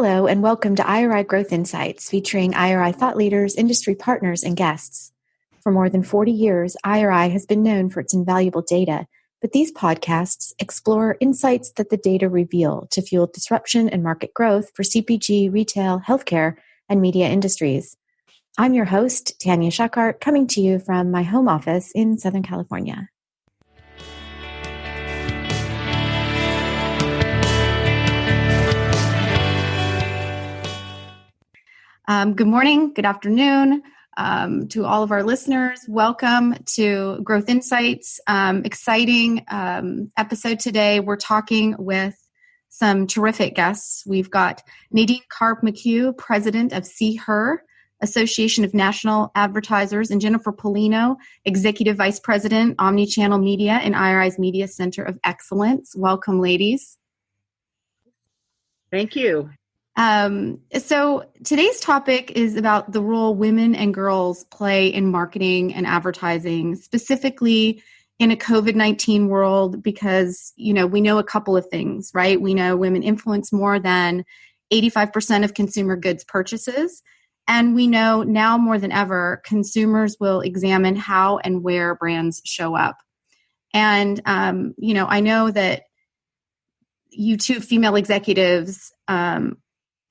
Hello, and welcome to IRI Growth Insights, featuring IRI thought leaders, industry partners, and guests. For more than 40 years, IRI has been known for its invaluable data, but these podcasts explore insights that the data reveal to fuel disruption and market growth for CPG, retail, healthcare, and media industries. I'm your host, Tanya Schuckart, coming to you from my home office in Southern California. Good morning, good afternoon to all of our listeners. Welcome to Growth Insights. Exciting episode today. We're talking with some terrific guests. We've got Nadine Karp McHugh, President of Her, Association of National Advertisers, and Jennifer Pelino, Executive Vice President, Omnichannel Media and IRI's Media Center of Excellence. Welcome, ladies. Thank you. So today's topic is about the role women and girls play in marketing and advertising, specifically in a COVID-19 world, because, we know a couple of things, right? We know women influence more than 85% of consumer goods purchases. And we know now more than ever, consumers will examine how and where brands show up. And, I know that you two female executives,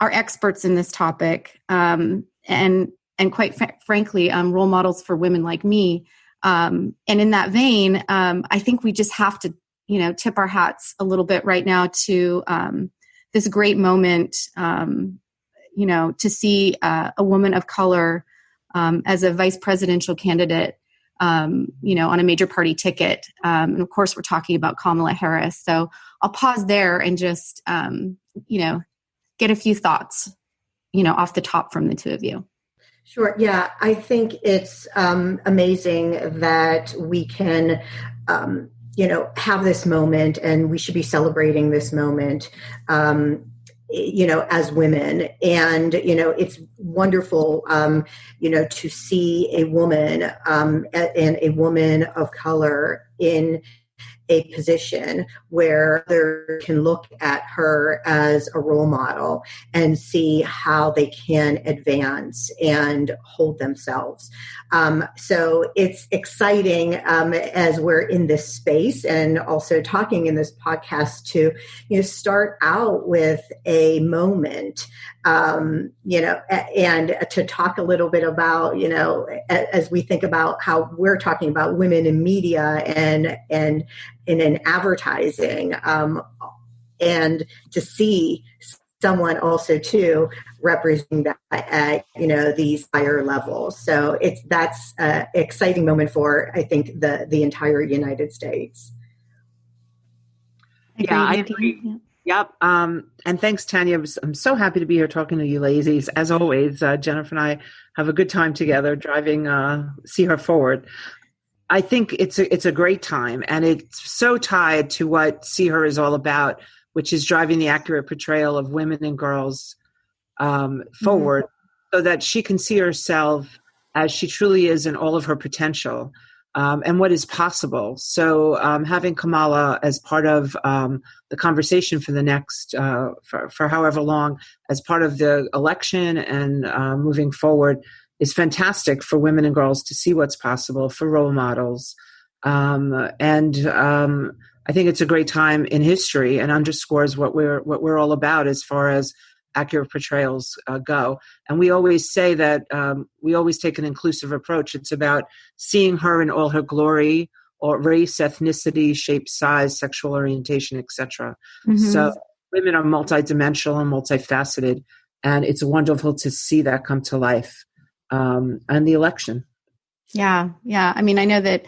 are experts in this topic, and quite frankly, role models for women like me. And in that vein, I think we just have to, tip our hats a little bit right now to this great moment, to see a woman of color as a vice presidential candidate, on a major party ticket. And of course, we're talking about Kamala Harris. So I'll pause there and just, get a few thoughts, off the top from the two of you. Sure. Yeah, I think it's amazing that we can, have this moment, and we should be celebrating this moment, as women. And, it's wonderful, to see a woman and a woman of color in a position where they can look at her as a role model and see how they can advance and hold themselves. So it's exciting as we're in this space and also talking in this podcast to, start out with a moment, and to talk a little bit about, as we think about how we're talking about women in media and in advertising, and to see someone also too representing that at these higher levels. So that's an exciting moment for, I think, the entire United States. Yeah, I agree. Yep. And thanks, Tanya. I'm so happy to be here talking to you ladies. As always, Jennifer and I have a good time together driving Her forward. I think it's a great time, and it's so tied to what Her is all about, which is driving the accurate portrayal of women and girls forward, so that she can see herself as she truly is in all of her potential and what is possible. So having Kamala as part of the conversation for the next, for however long, as part of the election and moving forward, is fantastic for women and girls to see what's possible, for role models. I think it's a great time in history and underscores what we're all about as far as accurate portrayals go. And we always say that we always take an inclusive approach. It's about seeing her in all her glory, or race, ethnicity, shape, size, sexual orientation, etc. So women are multidimensional and multifaceted, and it's wonderful to see that come to life. And the election. Yeah. I mean, I know that,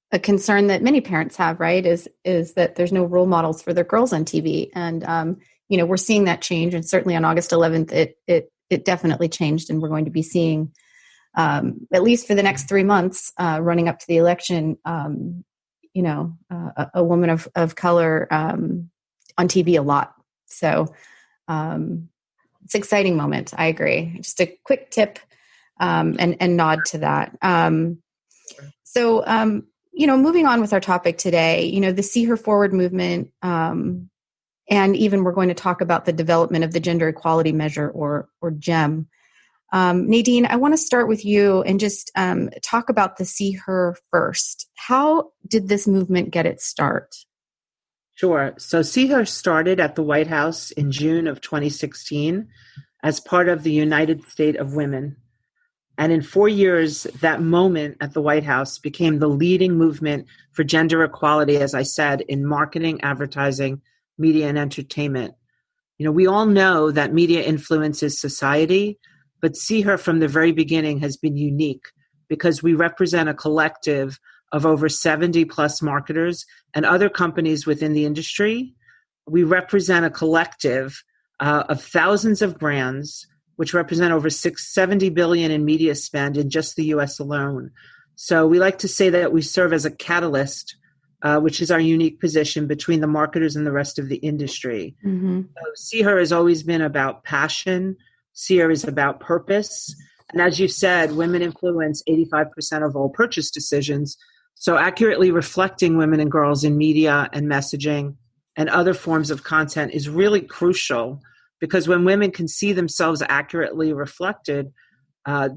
a concern that many parents have, right, is that there's no role models for their girls on TV. And, we're seeing that change. And certainly on August 11th, it definitely changed. And we're going to be seeing, at least for the next 3 months, running up to the election, a woman of color on TV a lot. So, it's an exciting moment. I agree. Just a quick tip and nod to that. So, moving on with our topic today, the See Her Forward movement And even we're going to talk about the development of the gender equality measure or GEM. Nadine, I want to start with you and just talk about the See Her First. How did this movement get its start? Sure. So See Her started at the White House in June of 2016 as part of the United States of Women. And in 4 years, that moment at the White House became the leading movement for gender equality, as I said, in marketing, advertising, media, and entertainment. We all know that media influences society, but See Her from the very beginning has been unique because we represent a collective of over 70 plus marketers and other companies within the industry. We represent a collective of thousands of brands, which represent over $70 billion in media spend in just the US alone. So we like to say that we serve as a catalyst, which is our unique position between the marketers and the rest of the industry. Mm-hmm. So See Her has always been about passion. See Her is about purpose. And as you said, women influence 85% of all purchase decisions. So accurately reflecting women and girls in media and messaging and other forms of content is really crucial, because when women can see themselves accurately reflected,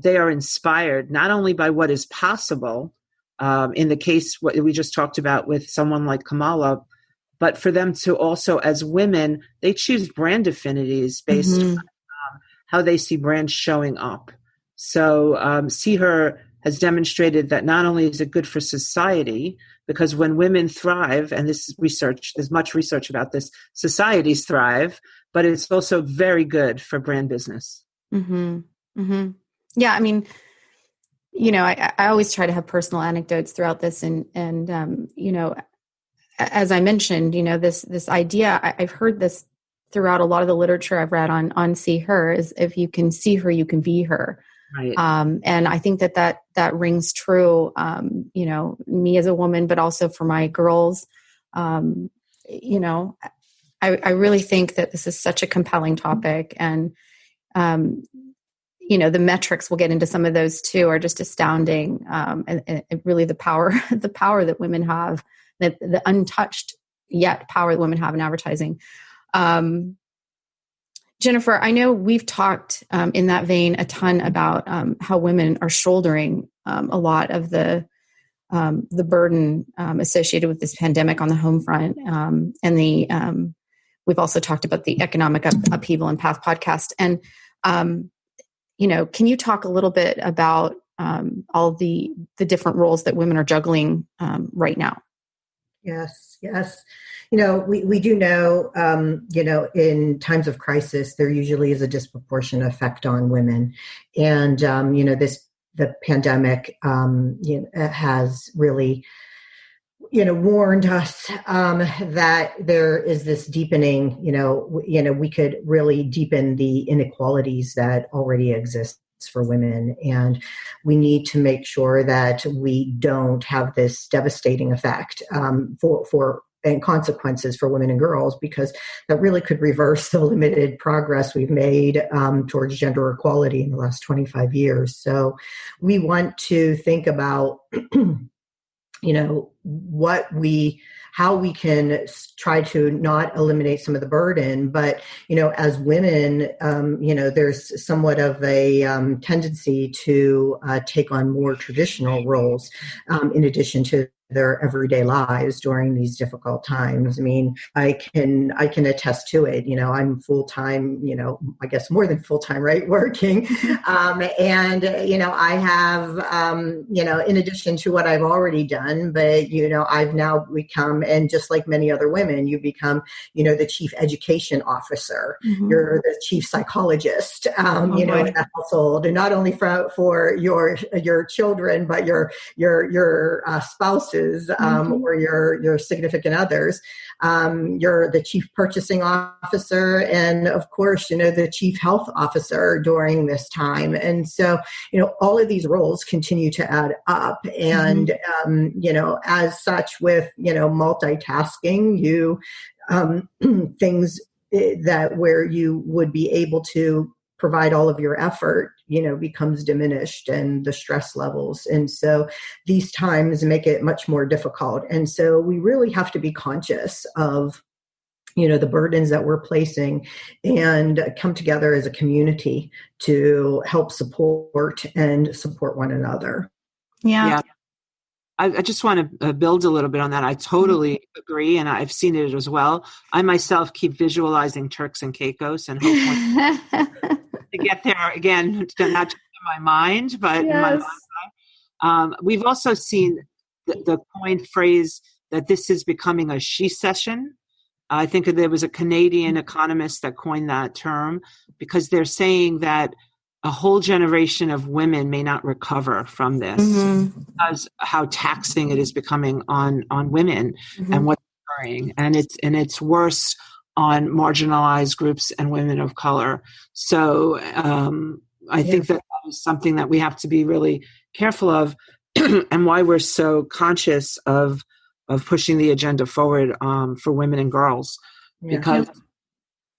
they are inspired not only by what is possible, in the case what we just talked about with someone like Kamala, but for them to also, as women, they choose brand affinities based on how they see brands showing up. So See Her has demonstrated that not only is it good for society, because when women thrive, and this is research, there's much research about this, societies thrive, but it's also very good for brand business. Mm-hmm. Mm-hmm. Yeah, I mean, I always try to have personal anecdotes throughout this, and as I mentioned, this idea, I've heard this throughout a lot of the literature I've read on See Her, is if you can see her, you can be her. Right. And I think that rings true, me as a woman, but also for my girls. I really think that this is such a compelling topic, and, the metrics, we'll get into some of those too, are just astounding. And really the power that women have, the untouched yet power that women have in advertising. Jennifer, I know we've talked in that vein a ton about how women are shouldering a lot of the burden associated with this pandemic on the home front, and we've also talked about the economic upheaval in past podcasts. And can you talk a little bit about all the different roles that women are juggling right now? Yes. We do know, in times of crisis, there usually is a disproportionate effect on women. And, the pandemic, has really, warned us that there is this deepening, we could really deepen the inequalities that already exist for women. And we need to make sure that we don't have this devastating effect and consequences for women and girls, because that really could reverse the limited progress we've made towards gender equality in the last 25 years. So we want to think about, how we can try to not eliminate some of the burden, but, as women, there's somewhat of a tendency to take on more traditional roles in addition to their everyday lives during these difficult times. I mean, I can attest to it. I'm full-time, I guess more than full-time, right? Working. And, I have, in addition to what I've already done, but, I've now become, and just like many other women, you become, the chief education officer. Mm-hmm. You're the chief psychologist, in the household, and not only for your children, but your spouses, or your significant others. You're the chief purchasing officer, and of course, the chief health officer during this time. And so, all of these roles continue to add up. And, as such with, multitasking, you, things that where you would be able to provide all of your effort, becomes diminished, and the stress levels. And so these times make it much more difficult. And so we really have to be conscious of, the burdens that we're placing, and come together as a community to help support one another. Yeah. I just want to build a little bit on that. I totally agree, and I've seen it as well. I myself keep visualizing Turks and Caicos and hope to get there again, not just in my mind, but in my mind. We've also seen the coined phrase that this is becoming a she session. I think there was a Canadian economist that coined that term, because they're saying that a whole generation of women may not recover from this because how taxing it is becoming on women and what's occurring. And it's worse on marginalized groups and women of color. So I think that is something that we have to be really careful of, and why we're so conscious of pushing the agenda forward for women and girls, because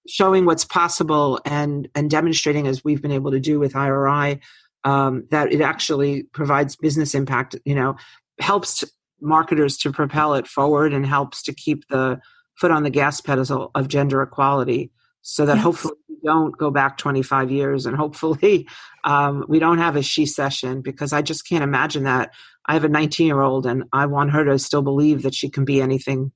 showing what's possible and demonstrating, as we've been able to do with IRI, that it actually provides business impact, helps marketers to propel it forward and helps to keep the foot on the gas pedal of gender equality, so that hopefully we don't go back 25 years and hopefully we don't have a she session, because I just can't imagine that. I have a 19-year-old and I want her to still believe that she can be anything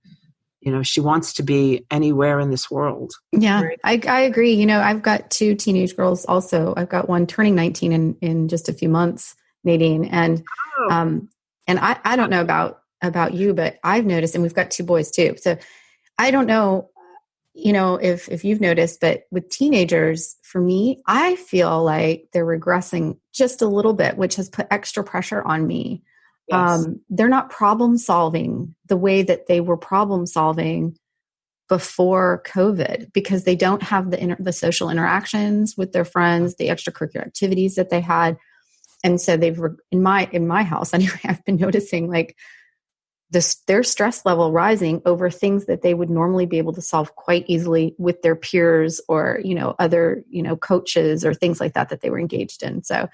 she wants to be anywhere in this world. Yeah, right. I agree. I've got 2 teenage girls also. I've got one turning 19 in just a few months, Nadine. And I don't know about you, but I've noticed, and we've got 2 boys too. So I don't know, if you've noticed, but with teenagers, for me, I feel like they're regressing just a little bit, which has put extra pressure on me. Yes. They're not problem solving the way that they were problem solving before COVID, because they don't have the social interactions with their friends, the extracurricular activities that they had. And so they've, in my house anyway, I've been noticing like their stress level rising over things that they would normally be able to solve quite easily with their peers or, other, coaches or things like that they were engaged in. So,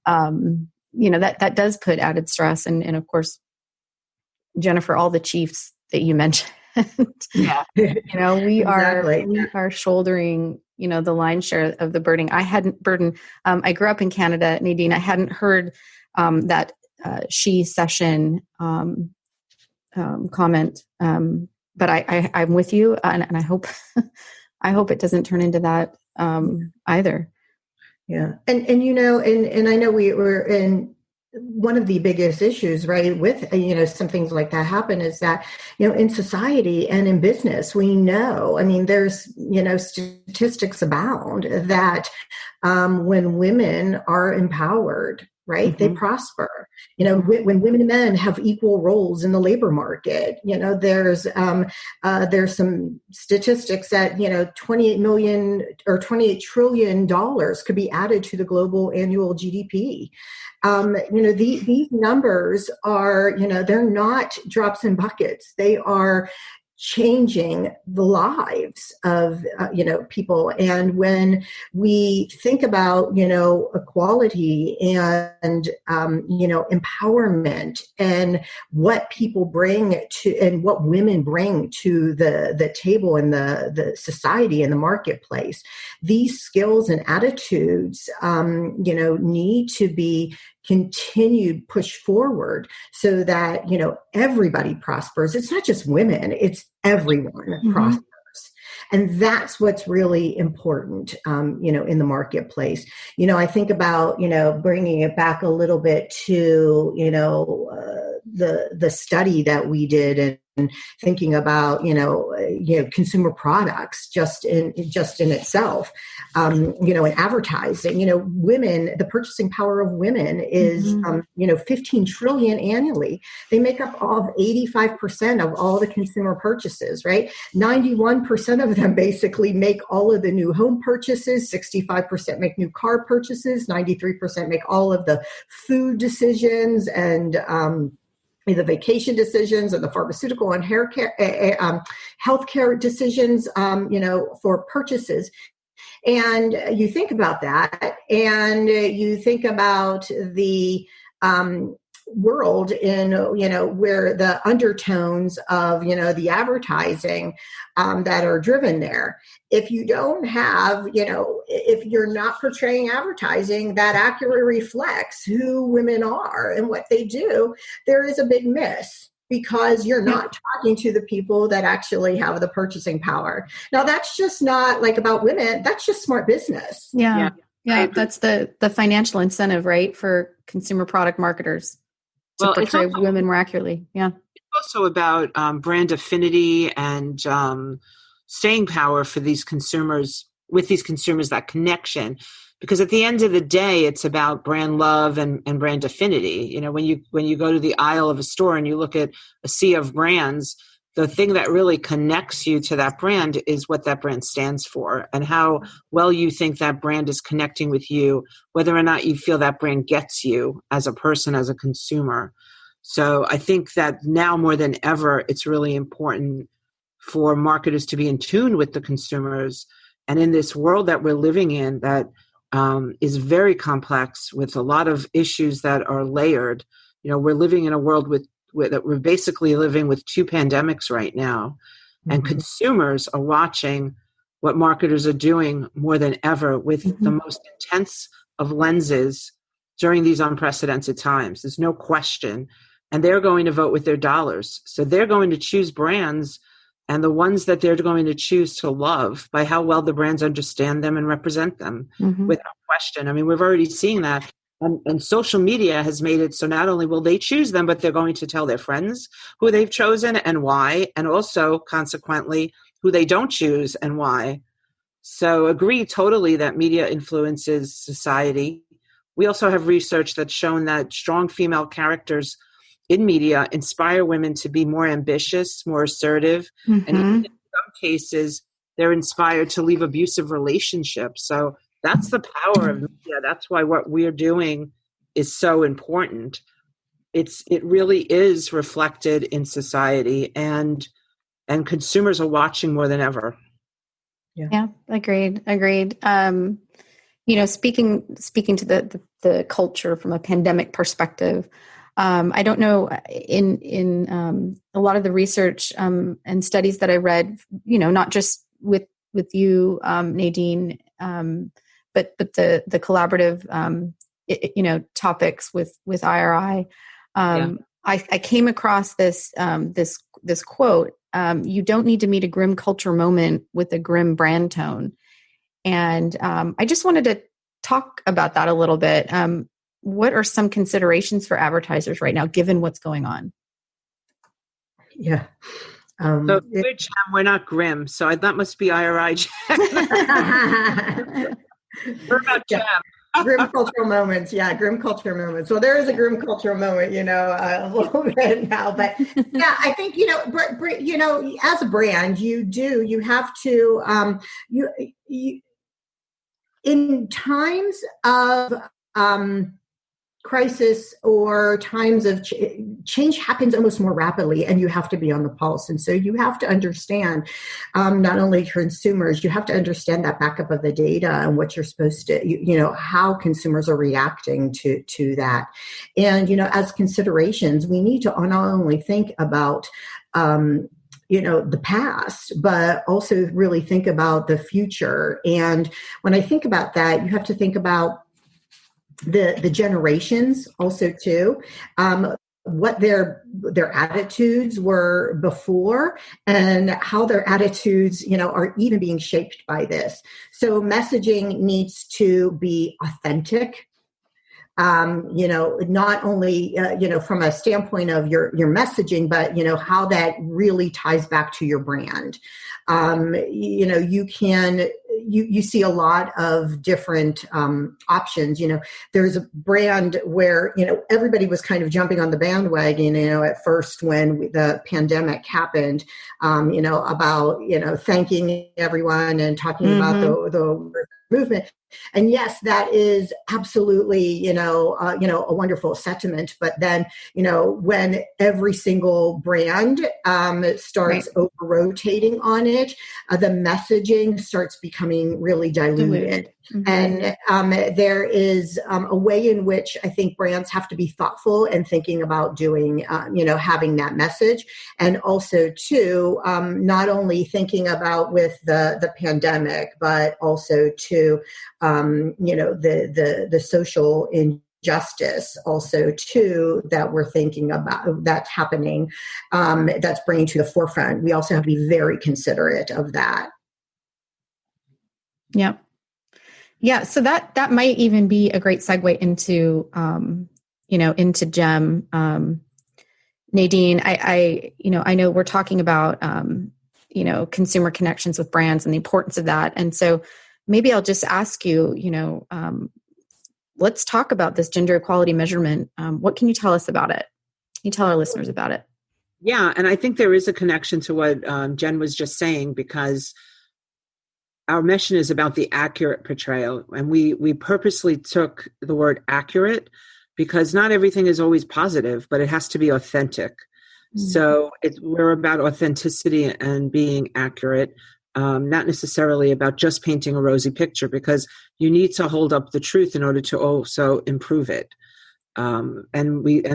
that does put added stress. And of course, Jennifer, all the chiefs that you mentioned, we are shouldering, the lion's share of the burden. I grew up in Canada, Nadine. I hadn't heard that she session comment, but I'm with you, and I hope it doesn't turn into that either. Yeah. And I know we were in one of the biggest issues, right, with, some things like that happen is that, in society and in business, we know, there's, statistics abound that when women are empowered, right, they prosper. When women and men have equal roles in the labor market, there's some statistics that, $28 trillion could be added to the global annual GDP. These numbers are, they're not drops in buckets. They are changing the lives of, people. And when we think about, equality and, empowerment and what people bring to, and what women bring to the table in the society and the marketplace, these skills and attitudes, need to be continued push forward so that, everybody prospers. It's not just women, it's everyone prospers. And that's what's really important, in the marketplace. I think about, bringing it back a little bit to, the study that we did and thinking about, consumer products just in itself, in advertising, women, the purchasing power of women is, 15 trillion annually. They make up all of 85% of all the consumer purchases, right? 91% of them basically make all of the new home purchases, 65% make new car purchases, 93% make all of the food decisions and, the vacation decisions and the pharmaceutical and healthcare decisions, for purchases. And you think about that, and you think about the world in, where the undertones of, the advertising that are driven there. If you don't have, if you're not portraying advertising that accurately reflects who women are and what they do, there is a big miss, because you're not talking to the people that actually have the purchasing power. Now, that's just not like about women. That's just smart business. Yeah. That's the financial incentive, right, for consumer product marketers to portray women more accurately. Yeah. It's also about brand affinity and staying power for these consumers, with these consumers, that connection. Because at the end of the day, it's about brand love and brand affinity. When you go to the aisle of a store and you look at a sea of brands, the thing that really connects you to that brand is what that brand stands for and how well you think that brand is connecting with you, whether or not you feel that brand gets you as a person, as a consumer. So I think that now more than ever, it's really important for marketers to be in tune with the consumers. And in this world that we're living in, that is very complex with a lot of issues that are layered. We're living in a world that we're basically living with two pandemics right now. Mm-hmm. And consumers are watching what marketers are doing more than ever with the most intense of lenses during these unprecedented times. There's no question. And they're going to vote with their dollars. So they're going to choose brands, and the ones that they're going to choose to love by how well the brands understand them and represent them, without question. I mean, we've already seen that. And social media has made it so not only will they choose them, but they're going to tell their friends who they've chosen and why, and also, consequently, who they don't choose and why. So agree totally that media influences society. We also have research that's shown that strong female characters in media inspire women to be more ambitious, more assertive, and even in some cases, they're inspired to leave abusive relationships. So that's the power of media. That's why what we're doing is so important. It really is reflected in society, and consumers are watching more than ever. Yeah, agreed. Speaking to the culture from a pandemic perspective, I don't know, in a lot of the research and studies that I read, not just with you, Nadine, but the collaborative, topics with IRI. I came across this quote: "You don't need to meet a grim culture moment with a grim brand tone." And I just wanted to talk about that a little bit. What are some considerations for advertisers right now, given what's going on? Yeah. We're not grim, so that must be IRI. We're about jam. Grim cultural moments. Yeah, grim cultural moments. Well, there is a grim cultural moment, a little bit now. But yeah, I think, as a brand, you have to, in times of crisis or times of change happens almost more rapidly, and you have to be on the pulse. And so you have to understand, not only consumers, you have to understand that backup of the data and what you're supposed to, how consumers are reacting to that. And, as considerations, we need to not only think about, the past, but also really think about the future. And when I think about that, you have to think about the generations also too, what their attitudes were before and how their attitudes, are even being shaped by this. So messaging needs to be authentic. Not only, from a standpoint of your messaging, but, how that really ties back to your brand. You see a lot of different options. There's a brand where, everybody was kind of jumping on the bandwagon, at first when the pandemic happened, about, thanking everyone and talking about the movement. And yes, that is absolutely, a wonderful sentiment. But then, when every single brand starts over rotating on it, the messaging starts becoming really diluted. Mm-hmm. And there is a way in which I think brands have to be thoughtful and thinking about doing, having that message. And also, too, not only thinking about with the pandemic, but also, too, the social injustice also, too, that we're thinking about that's happening, that's bringing to the forefront. We also have to be very considerate of that. Yeah. Yeah. So that might even be a great segue into, into GEM. Nadine, I know we're talking about, consumer connections with brands and the importance of that. And so maybe I'll just ask you, let's talk about this gender equality measurement. What can you tell us about it? Can you tell our listeners about it? Yeah. And I think there is a connection to what Jen was just saying, because our mission is about the accurate portrayal. And we purposely took the word accurate because not everything is always positive, but it has to be authentic. Mm-hmm. So we're about authenticity and being accurate, not necessarily about just painting a rosy picture, because you need to hold up the truth in order to also improve it. And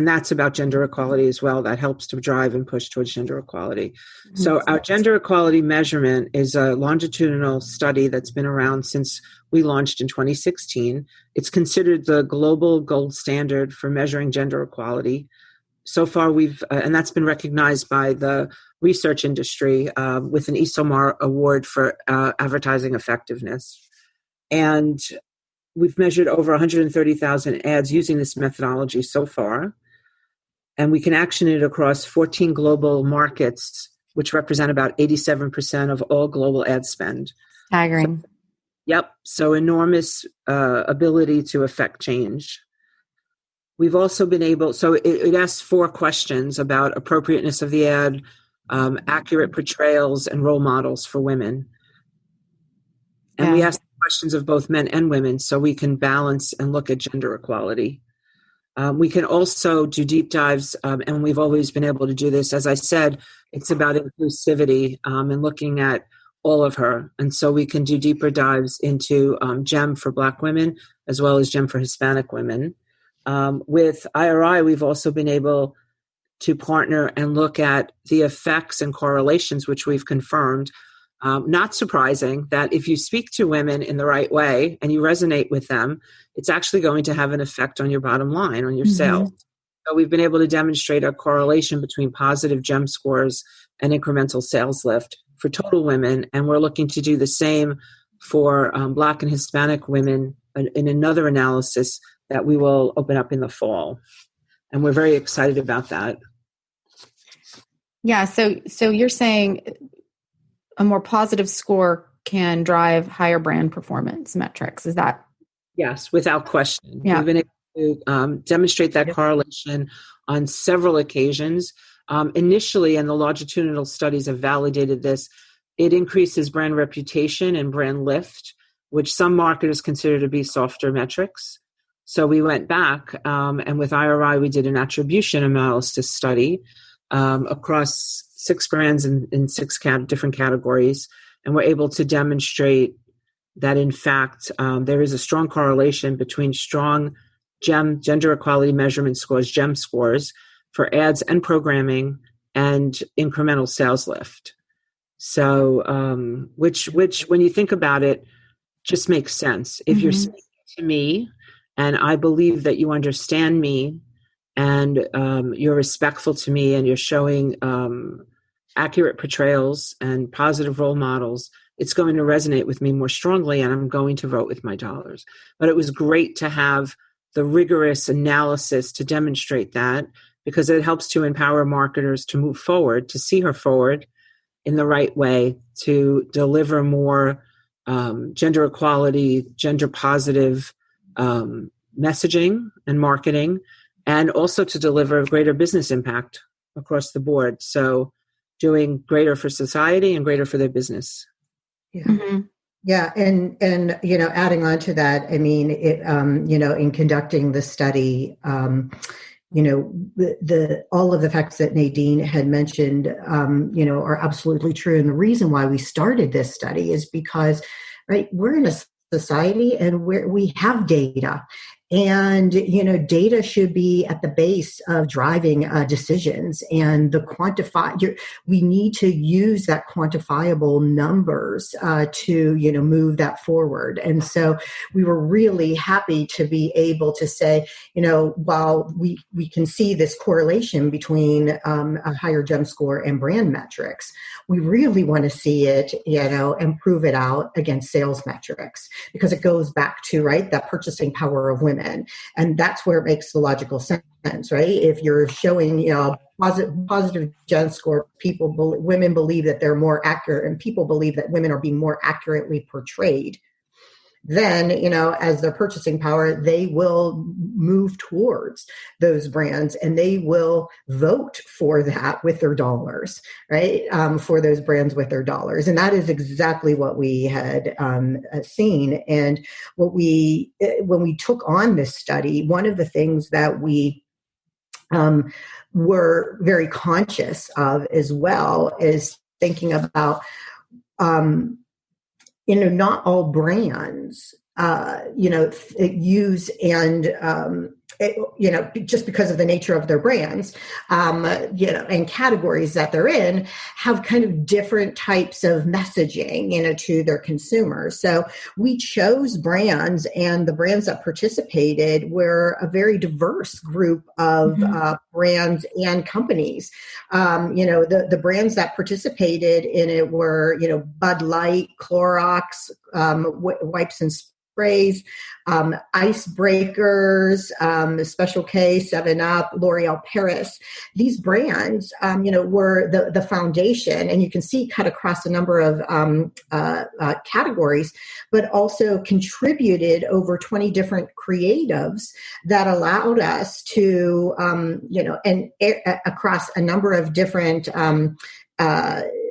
that's about gender equality as well. That helps to drive and push towards gender equality. Mm-hmm. So our gender equality measurement is a longitudinal study that's been around since we launched in 2016. It's considered the global gold standard for measuring gender equality. So far, and that's been recognized by the research industry with an ESOMAR award for advertising effectiveness. And we've measured over 130,000 ads using this methodology so far. And we can action it across 14 global markets, which represent about 87% of all global ad spend. Staggering. Yep. So enormous ability to affect change. We've also been able, so it asks 4 questions about appropriateness of the ad, accurate portrayals, and role models for women. And we ask questions of both men and women so we can balance and look at gender equality. We can also do deep dives, and we've always been able to do this. As I said, it's about inclusivity and looking at all of her. And so we can do deeper dives into GEM for Black women as well as GEM for Hispanic women. With IRI, we've also been able to partner and look at the effects and correlations, which we've confirmed. Not surprising that if you speak to women in the right way and you resonate with them, it's actually going to have an effect on your bottom line, on your sales. So we've been able to demonstrate a correlation between positive GEM scores and incremental sales lift for total women. And we're looking to do the same for Black and Hispanic women in another analysis that we will open up in the fall. And we're very excited about that. Yeah. So you're saying a more positive score can drive higher brand performance metrics. Is that? Yes, without question. Yeah. We've been able to demonstrate that correlation on several occasions. Initially, and the longitudinal studies have validated this, it increases brand reputation and brand lift, which some marketers consider to be softer metrics. So we went back, and with IRI, we did an attribution analysis study across 6 brands in 6 different categories, and we're able to demonstrate that, in fact, there is a strong correlation between strong GEM, gender equality measurement scores, GEM scores, for ads and programming and incremental sales lift. So, which when you think about it, just makes sense. If you're speaking to me, and I believe that you understand me, and you're respectful to me, and you're showing accurate portrayals and positive role models, it's going to resonate with me more strongly, and I'm going to vote with my dollars. But it was great to have the rigorous analysis to demonstrate that, because it helps to empower marketers to move forward, to see her forward in the right way, to deliver more gender equality, gender positive messaging and marketing, and also to deliver greater business impact across the board. So doing greater for society and greater for their business. Yeah. Yeah, and adding on to that, I mean, it in conducting the study, the all of the facts that Nadine had mentioned, are absolutely true. And the reason why we started this study is because, right, we're in a society and we have data. And, data should be at the base of driving decisions, and we need to use that quantifiable numbers to, move that forward. And so we were really happy to be able to say, while we can see this correlation between a higher GEM score and brand metrics, we really want to see it, and prove it out against sales metrics, because it goes back to, right, that purchasing power of women. And that's where it makes the logical sense, right? If you're showing, positive GEM score, women believe that they're more accurate, and people believe that women are being more accurately portrayed. Then, as their purchasing power, they will move towards those brands, and they will vote for that with their dollars, right? For those brands with their dollars. And that is exactly what we had seen. And when we took on this study, one of the things that we were very conscious of as well is thinking about, not all brands, use and, just because of the nature of their brands, and categories that they're in, have kind of different types of messaging, to their consumers. So we chose brands, and the brands that participated were a very diverse group of brands and companies. The brands that participated in it were, Bud Light, Clorox, wipes and sprays, Icebreakers, Special K, 7-Up, L'Oreal Paris. These brands, were the foundation, and you can see cut across a number of categories, but also contributed over 20 different creatives that allowed us to, across a number of different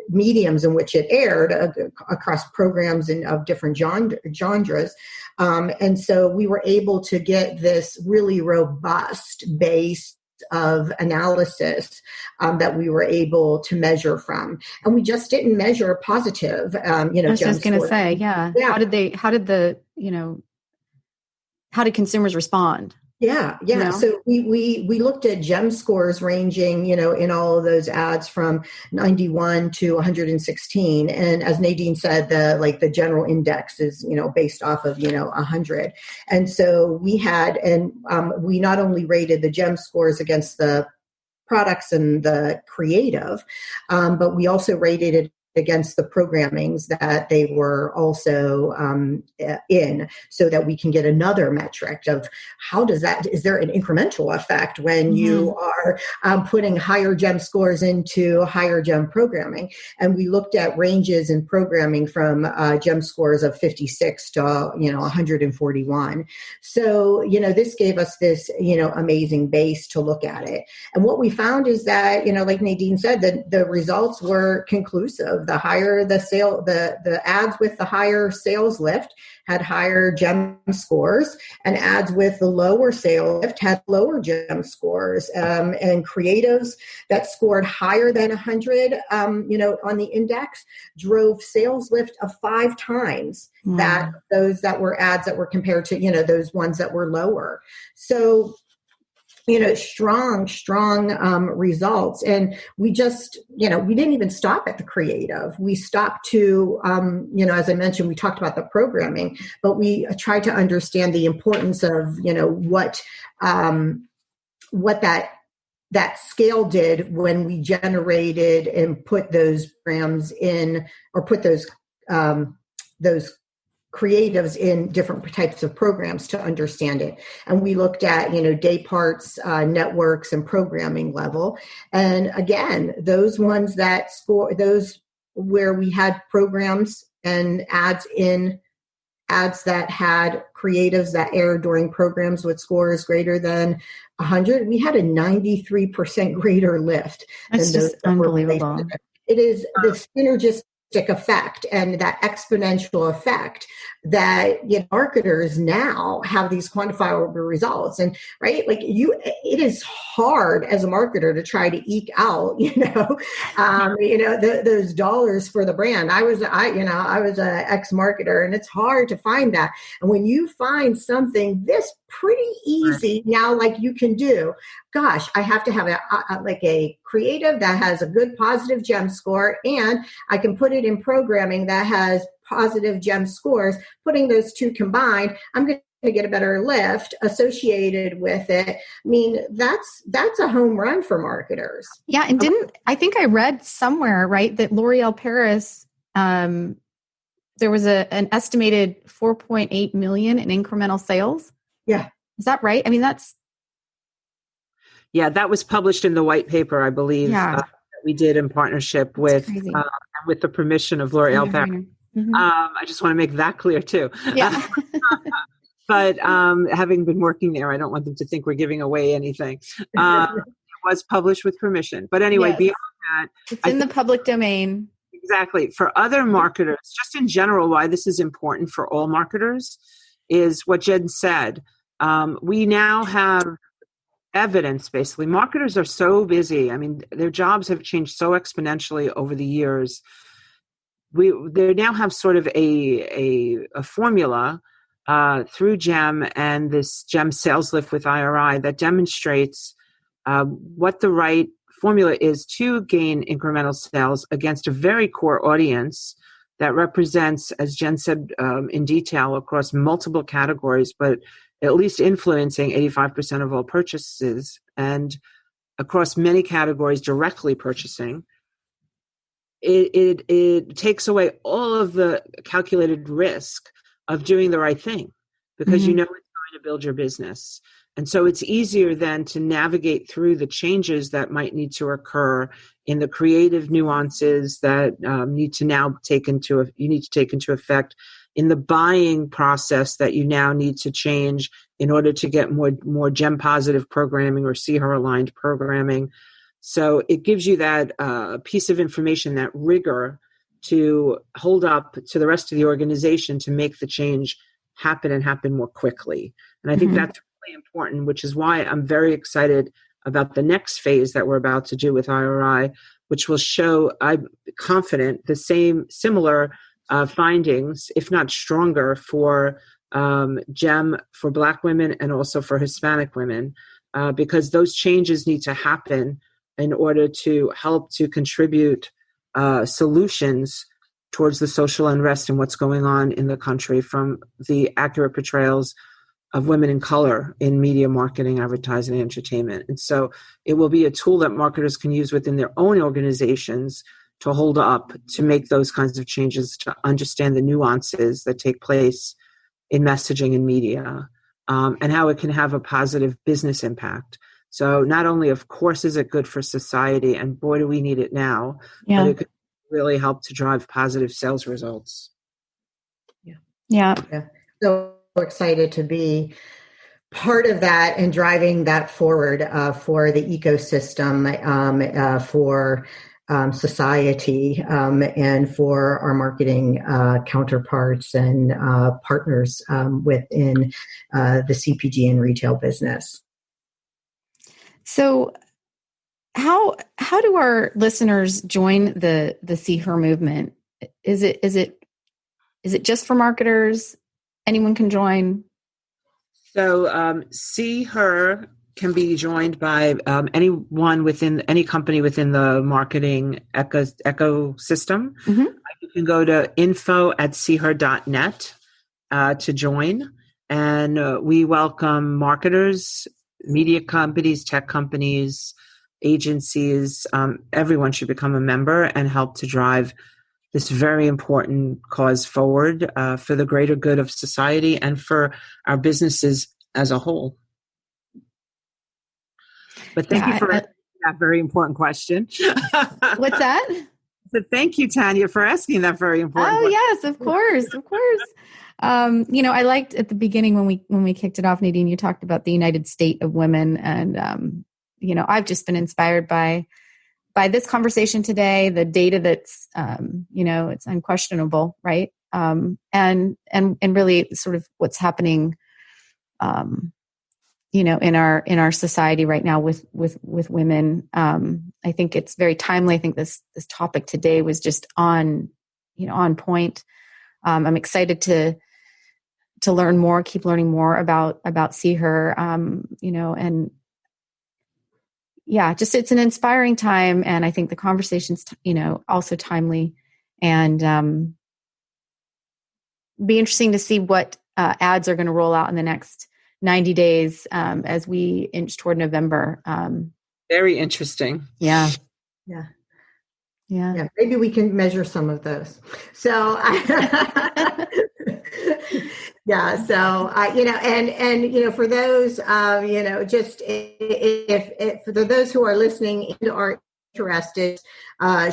mediums in which it aired, across programs of different genres. And so we were able to get this really robust base of analysis that we were able to measure from. And we just didn't measure positive, I was just going to say, yeah. How did consumers respond? Yeah. So we looked at GEM scores ranging, in all of those ads from 91 to 116. And as Nadine said, the general index is, based off of, 100. And so we we not only rated the GEM scores against the products and the creative, but we also rated it against the programmings that they were also in, so that we can get another metric of is there an incremental effect when you are putting higher GEM scores into higher GEM programming. And we looked at ranges in programming from GEM scores of 56 to 141. So this gave us this amazing base to look at it. And what we found is that like Nadine said, that the results were conclusive. The higher the ads with the higher sales lift had higher GEM scores, and ads with the lower sales lift had lower GEM scores. And creatives that scored higher than 100, on the index, drove sales lift of 5 times that those that were ads that were compared to, those ones that were lower. So strong results. And we just, we didn't even stop at the creative. We stopped to, as I mentioned, we talked about the programming, but we tried to understand the importance of, what that scale did when we generated and put those programs in, or put those creatives in different types of programs to understand it. And we looked at, day parts, networks, and programming level. And again, those ones that score, those where we had programs and ads that had creatives that aired during programs with scores greater than 100, we had a 93% greater lift. That's just unbelievable. It is the synergistic effect and that exponential effect that marketers now have these quantifiable results. And right, like it is hard as a marketer to try to eke out those dollars for the brand. I was an ex-marketer, and it's hard to find that. And when you find something this pretty easy now, like you can do, gosh, I have to have a creative that has a good positive gem score, and I can put it in programming that has positive gem scores. Putting those two combined, I'm going to get a better lift associated with it. I mean, that's a home run for marketers. Yeah. And I think I read somewhere, right, that L'Oreal Paris, there was an estimated 4.8 million in incremental sales. Yeah. Is that right? I mean, that was published in the white paper, I believe, that we did in partnership with the permission of L'Oreal Paris. Mm-hmm. I just want to make that clear too. Yeah. But having been working there, I don't want them to think we're giving away anything. It was published with permission. But anyway, beyond that, it's in the public domain. Exactly. For other marketers, just in general, why this is important for all marketers is what Jen said. We now have evidence, basically. Marketers are so busy. I mean, their jobs have changed so exponentially over the years. They now have sort of a formula through GEM and this GEM sales lift with IRI that demonstrates what the right formula is to gain incremental sales against a very core audience that represents, as Jen said in detail, across multiple categories, but at least influencing 85% of all purchases, and across many categories directly purchasing. It takes away all of the calculated risk of doing the right thing, because you know it's going to build your business. And so it's easier then to navigate through the changes that might need to occur in the creative nuances that you need to take into effect in the buying process that you now need to change in order to get more GEM positive programming or CHER aligned programming. So it gives you that piece of information, that rigor to hold up to the rest of the organization to make the change happen and happen more quickly. And I think that's really important, which is why I'm very excited about the next phase that we're about to do with IRI, which will show, I'm confident, the similar findings, if not stronger, for GEM for Black women and also for Hispanic women, because those changes need to happen in order to help to contribute solutions towards the social unrest and what's going on in the country, from the accurate portrayals of women in color in media, marketing, advertising, and entertainment. And so it will be a tool that marketers can use within their own organizations to hold up, to make those kinds of changes, to understand the nuances that take place in messaging and media, and how it can have a positive business impact. So not only, of course, is it good for society, and boy, do we need it now, but it could really help to drive positive sales results. Yeah. So excited to be part of that and driving that forward for the ecosystem, for society, and for our marketing counterparts and partners within the CPG and retail business. So how do our listeners join the CHER movement? Is it just for marketers? Anyone can join? So CHER can be joined by anyone within any company within the marketing ecosystem. You can go to info@cher.net to join. And we welcome marketers, media companies, tech companies, agencies. Everyone should become a member and help to drive this very important cause forward for the greater good of society and for our businesses as a whole. But thank you for that very important question. What's that? So thank you, Tanya, for asking that very important question. Yes, of course. I liked at the beginning when we kicked it off, Nadine, you talked about the United State of Women. And, I've just been inspired by by this conversation today, the data that's, it's unquestionable, right? And really sort of what's happening, in our society right now with women. I think it's very timely. I think this topic today was just on point. I'm excited to learn more, keep learning more about See Her, and yeah, just it's an inspiring time. And I think the conversation's, also timely, and be interesting to see what ads are going to roll out in the next 90 days as we inch toward November. Very interesting. Yeah. Yeah. Yeah. Maybe we can measure some of those. So, for those, just if for those who are listening and are interested,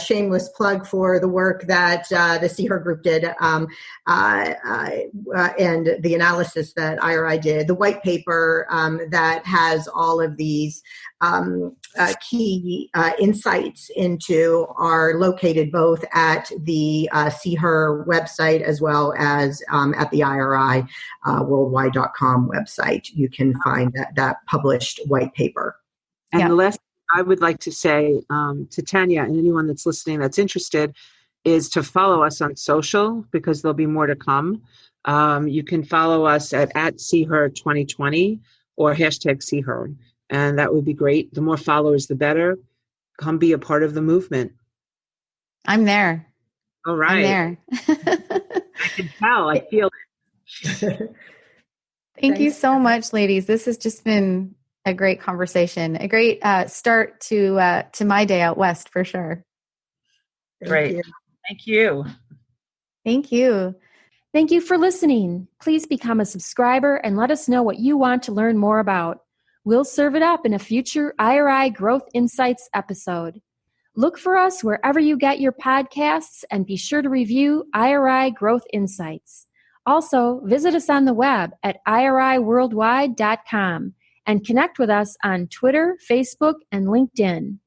shameless plug for the work that the See Her group did, and the analysis that IRI did, the white paper that has all of these key insights into are located both at the See Her website as well as at the IRI worldwide.com website. You can find that published white paper. And the last I would like to say to Tanya and anyone that's listening that's interested is to follow us on social, because there'll be more to come. You can follow us at SeeHer2020 or #SeeHer, and that would be great. The more followers, the better. Come be a part of the movement. I'm there. All right. I'm there. I can tell. I feel it. Thank you so much, ladies. This has just been a great conversation, a great start to my day out west for sure. Great. Thank you. Thank you. Thank you for listening. Please become a subscriber and let us know what you want to learn more about. We'll serve it up in a future IRI Growth Insights episode. Look for us wherever you get your podcasts and be sure to review IRI Growth Insights. Also, visit us on the web at iriworldwide.com. and connect with us on Twitter, Facebook, and LinkedIn.